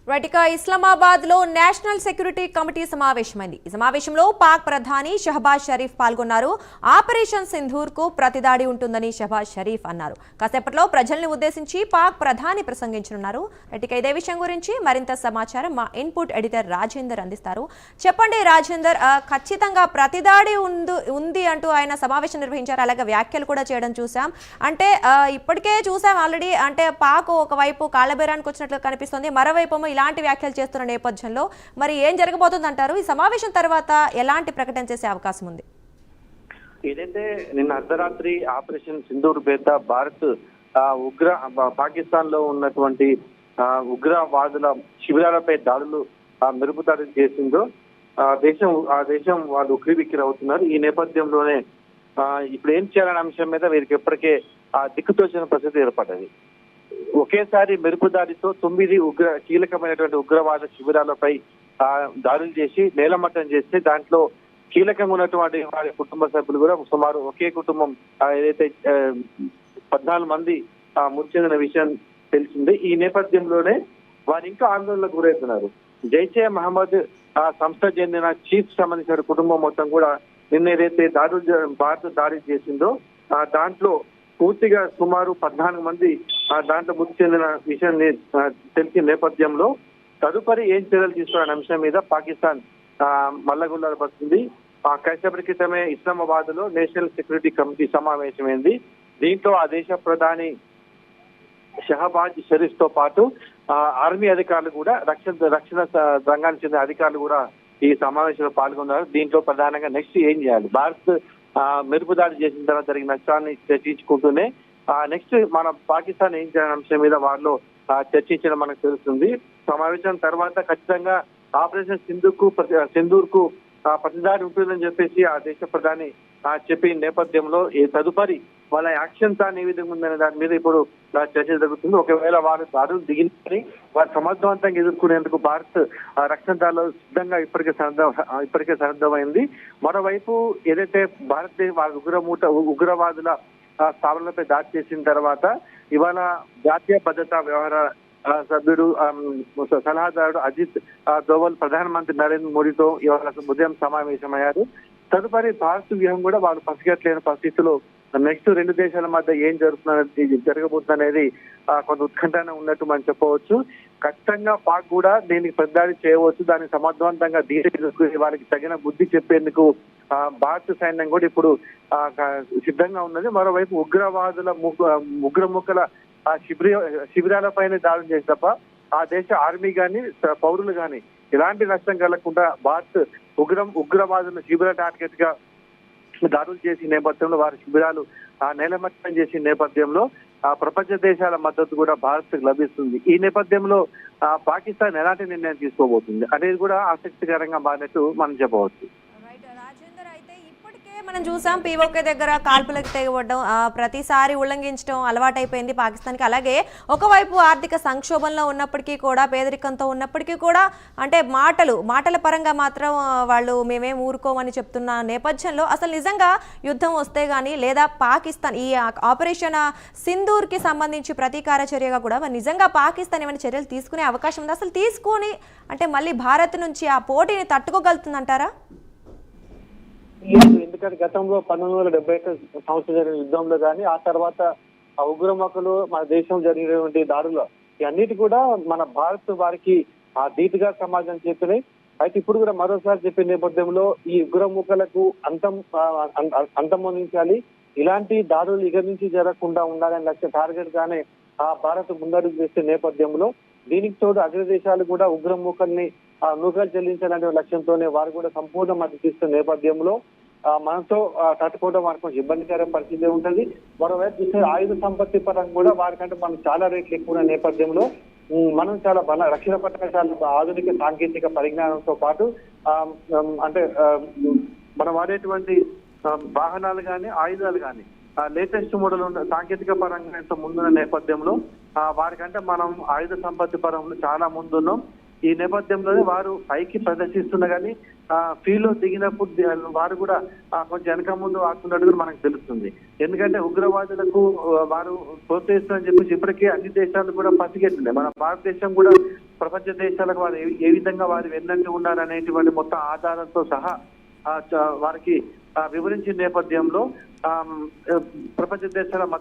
Right ఇక ఇస్లామాబాద్ లో national security committee సమావేశమైంది. ఈ సమావేశంలో పాక్ ప్రధాని షహబాజ్ షరీఫ్ పాల్గొన్నారు. ఆపరేషన్ సింధూర్ కు ప్రతిదాడి ఉంటుందని షహబాజ్ షరీఫ్ అన్నారు. కాసేపట్లో ప్రజల్ని ఉద్దేశించి పాక్ ప్రధాని ప్రసంగించనున్నారు. రైట్ ఇక ఇదే విషయం గురించి మరింత సమాచారం మా ఇన్పుట్ ఎడిటర్ రాజేందర్ అందిస్తారు. చెప్పండి రాజేందర్, ఖచ్చితంగా ప్రతిదాడి ఉంది అంటూ ఆయన సమావేశం నిర్వహించారు. అలాగే వ్యాఖ్యలు కూడా చేయడం చూసాం. అంటే ఇప్పటికే చూసాం ఆల్రెడీ, అంటే పాక్ ఒకవైపు కాళ్ళబేరానికి వచ్చినట్లు కనిపిస్తుంది, మరోవైపు ఇలాంటి వ్యాఖ్యలు చేస్తున్న నేపథ్యంలో మరి ఏం జరగబోతుందంటారు? ఈ సమావేశం తర్వాత ఎలాంటి ప్రకటన చేసే అవకాశం ఉంది? ఏదైతే నిన్న అర్ధరాత్రి ఆపరేషన్ సింధూర్ పేద భారత్ పాకిస్తాన్ లో ఉన్నటువంటి ఉగ్రవాదుల శిబిరాలపై దాడులు మెరుపుదాడులు చేసిందో ఆ దేశం వాళ్ళు ఉక్కిరిబిక్కిరి అవుతున్నారు. ఈ నేపథ్యంలోనే ఇప్పుడు ఏం చేయాలనే అంశం మీద వీరికి ఎప్పటికే దిక్కుతోచిన పరిస్థితి ఏర్పడ్డది. ఒకేసారి మెరుపుదాడితో 9 కీలకమైనటువంటి ఉగ్రవాద శిబిరాలపై దాడులు చేసి నేలమట్టం చేస్తే దాంట్లో కీలకంగా ఉన్నటువంటి వారి కుటుంబ సభ్యులు కూడా సుమారు ఒకే కుటుంబం ఏదైతే 14 మంది మృతి చెందిన విషయం తెలిసింది. ఈ నేపథ్యంలోనే వారు ఇంకా ఆందోళనకు గురవుతున్నారు. జైషే మహమ్మద్ సంస్థకు చెందిన చీఫ్ సంబంధించిన కుటుంబం మొత్తం కూడా నిన్న ఏదైతే భారత్ దాడి చేసిందో దాంట్లో పూర్తిగా సుమారు 14 మంది దాంట్లో మృతి చెందిన విషయం తెలిసిన నేపథ్యంలో తదుపరి ఏం చర్యలు తీసుకోవాలనే అంశం మీద పాకిస్తాన్ మల్లగుల్లాలు పడుతుంది. కాసేపటి క్రితమే ఇస్లామాబాద్ లో నేషనల్ సెక్యూరిటీ కమిటీ సమావేశమైంది. దీంట్లో ఆ దేశ ప్రధాని షహబాజ్ షరీఫ్ తో పాటు ఆర్మీ అధికారులు కూడా రక్షణ రంగానికి చెందిన అధికారులు కూడా ఈ సమావేశంలో పాల్గొన్నారు. దీంట్లో ప్రధానంగా నెక్స్ట్ ఏం చేయాలి, భారత్ మెరుపుదాడి చేసిన తర్వాత జరిగిన నష్టాన్ని చర్చించుకుంటూనే నెక్స్ట్ మన పాకిస్తాన్ ఏం చేయాలనే అంశం మీద వాళ్ళు చర్చించడం మనకు తెలుస్తుంది. సమావేశం తర్వాత ఖచ్చితంగా ఆపరేషన్ సింధూర్ కు ప్రతిదాడి ఉంటుందని చెప్పేసి ఆ దేశ ప్రధాని చెప్పిన నేపథ్యంలో తదుపరి వాళ్ళ యాక్షన్ ప్లాన్ ఏ విధంగా ఉందనే దాని మీద ఇప్పుడు చర్చ జరుగుతుంది. ఒకవేళ వారు దాడులు దిగినని వారు సమర్థవంతంగా ఎదుర్కొనేందుకు భారత్ రక్షణ దాడులు సిద్ధంగా ఇప్పటికే సన్నద్ధమైంది. మరోవైపు ఏదైతే భారతదేశ ఉగ్రవాదుల స్థావరాలపై దాడి చేసిన తర్వాత ఇవాళ జాతీయ భద్రతా వ్యవహార సభ్యుడు సలహాదారుడు అజిత్ దోవల్ ప్రధానమంత్రి నరేంద్ర మోడీతో ఇవాళ ఉదయం సమావేశమయ్యారు. తదుపరి భారత్ వ్యూహం కూడా వాళ్ళు పసిగట్లేని పరిస్థితుల్లో నెక్స్ట్ 2 దేశాల మధ్య ఏం జరగబోతుందనేది కొంత ఉత్కంఠన ఉన్నట్టు మనం చెప్పవచ్చు. ఖచ్చితంగా పాక్ కూడా దీనికి ప్రతిదాడి చేయవచ్చు. దానికి సమర్థవంతంగా వాళ్ళకి తగిన బుద్ధి చెప్పేందుకు భారత సైన్యం కూడా ఇప్పుడు సిద్ధంగా ఉన్నది. మరోవైపు ఉగ్రవాదుల ఉగ్రముఖల శిబిరాలపైన దాడులు చేసి తప్ప ఆ దేశ ఆర్మీ గాని పౌరులు గాని ఎలాంటి నష్టం కలగకుండా భారత్ ఉగ్రవాదుల శిబిర టార్గెట్ గా దాడులు చేసిన నేపథ్యంలో వారి శిబిరాలు నేలమట్టం చేసిన నేపథ్యంలో ప్రపంచ దేశాల మద్దతు కూడా భారత్ లభిస్తుంది. ఈ నేపథ్యంలో పాకిస్తాన్ ఎలాంటి నిర్ణయం తీసుకోబోతుంది అనేది కూడా ఆసక్తికరంగా మారినట్టు మనం చెప్పవచ్చు. మనం చూసాం పీఓకే దగ్గర కాల్పులకు తెగబడడం, ప్రతిసారి ఉల్లంఘించడం అలవాటైపోయింది పాకిస్తాన్కి. అలాగే ఒకవైపు ఆర్థిక సంక్షోభంలో ఉన్నప్పటికీ కూడా, పేదరికంతో ఉన్నప్పటికీ కూడా, అంటే మాటల పరంగా మాత్రం వాళ్ళు మేమేం ఊరుకోమని చెప్తున్న నేపథ్యంలో అసలు నిజంగా యుద్ధం వస్తే కానీ లేదా పాకిస్తాన్ ఈ ఆపరేషన్ సింధూర్కి సంబంధించి ప్రతీకార చర్యగా కూడా మరి నిజంగా పాకిస్తాన్ ఏమైనా చర్యలు తీసుకునే అవకాశం ఉంది? అసలు తీసుకొని అంటే మళ్ళీ భారత్ నుంచి ఆ పోటీని తట్టుకోగలుగుతుందంటారా? ఎందుకంటే గతంలో 1971 సంవత్సరం జరిగిన యుద్ధంలో కానీ ఆ తర్వాత ఉగ్రముఖులు మన దేశం జరిగినటువంటి దాడులు ఇవన్నిటి కూడా మన భారత్ వారికి ధీటుగా సమాజం చెప్పినాయి. అయితే ఇప్పుడు కూడా మరోసారి చెప్పిన నేపథ్యంలో ఈ ఉగ్రముఖులకు అంతమొందించాలి, ఇలాంటి దాడులు ఇక నుంచి జరగకుండా ఉండాలని లక్ష్య టార్గెట్ గానే భారత్ ముందడుగు చేసే నేపథ్యంలో దీనికి తోడు అగ్రదేశాలు కూడా ఉగ్రముఖుల్ని నూకలు చెల్లించాలనే లక్ష్యంతోనే వారు కూడా సంపూర్ణ మద్దతు ఇస్తున్న నేపథ్యంలో మనతో తట్టుకోవడం వారికి కొంచెం ఇబ్బందికర పరిస్థితి ఉంటుంది. మరోవైపు చూస్తే ఆయుధ సంపత్తి పరంగా కూడా వారికంటే మనం చాలా రేట్లు ఎక్కువ నేపథ్యంలో మనం చాలా రక్షణ పరంగా చాలా ఆధునిక సాంకేతిక పరిజ్ఞానంతో పాటు అంటే మనం వాడేటువంటి వాహనాలు కానీ ఆయుధాలు కానీ లేటెస్ట్ మోడల్ సాంకేతిక పరంగా ఎంతో ముందున్న నేపథ్యంలో వారికంటే మనం ఆయుధ సంపత్తి పరంలో చాలా ముందున్నాం. ఈ నేపథ్యంలోనే వారు పైకి ప్రదర్శిస్తున్నా కానీ ఫీల్డ్ లో దిగినప్పుడు వారు కూడా కొంచెం వెనక ముందు ఆడుతున్నట్టు కూడా మనకు తెలుస్తుంది. ఎందుకంటే ఉగ్రవాదులకు వారు ప్రోత్సహిస్తారని చెప్పేసి ఇప్పటికే అన్ని దేశాలు కూడా పసిగెట్టింది. మన భారతదేశం కూడా ప్రపంచ దేశాలకు వారు ఏ విధంగా వారు వెన్నంటి ఉన్నారనేటువంటి మొత్తం ఆధారాలతో సహా వారికి వివరించిన నేపథ్యంలో ప్రపంచ దేశాల మద్దతు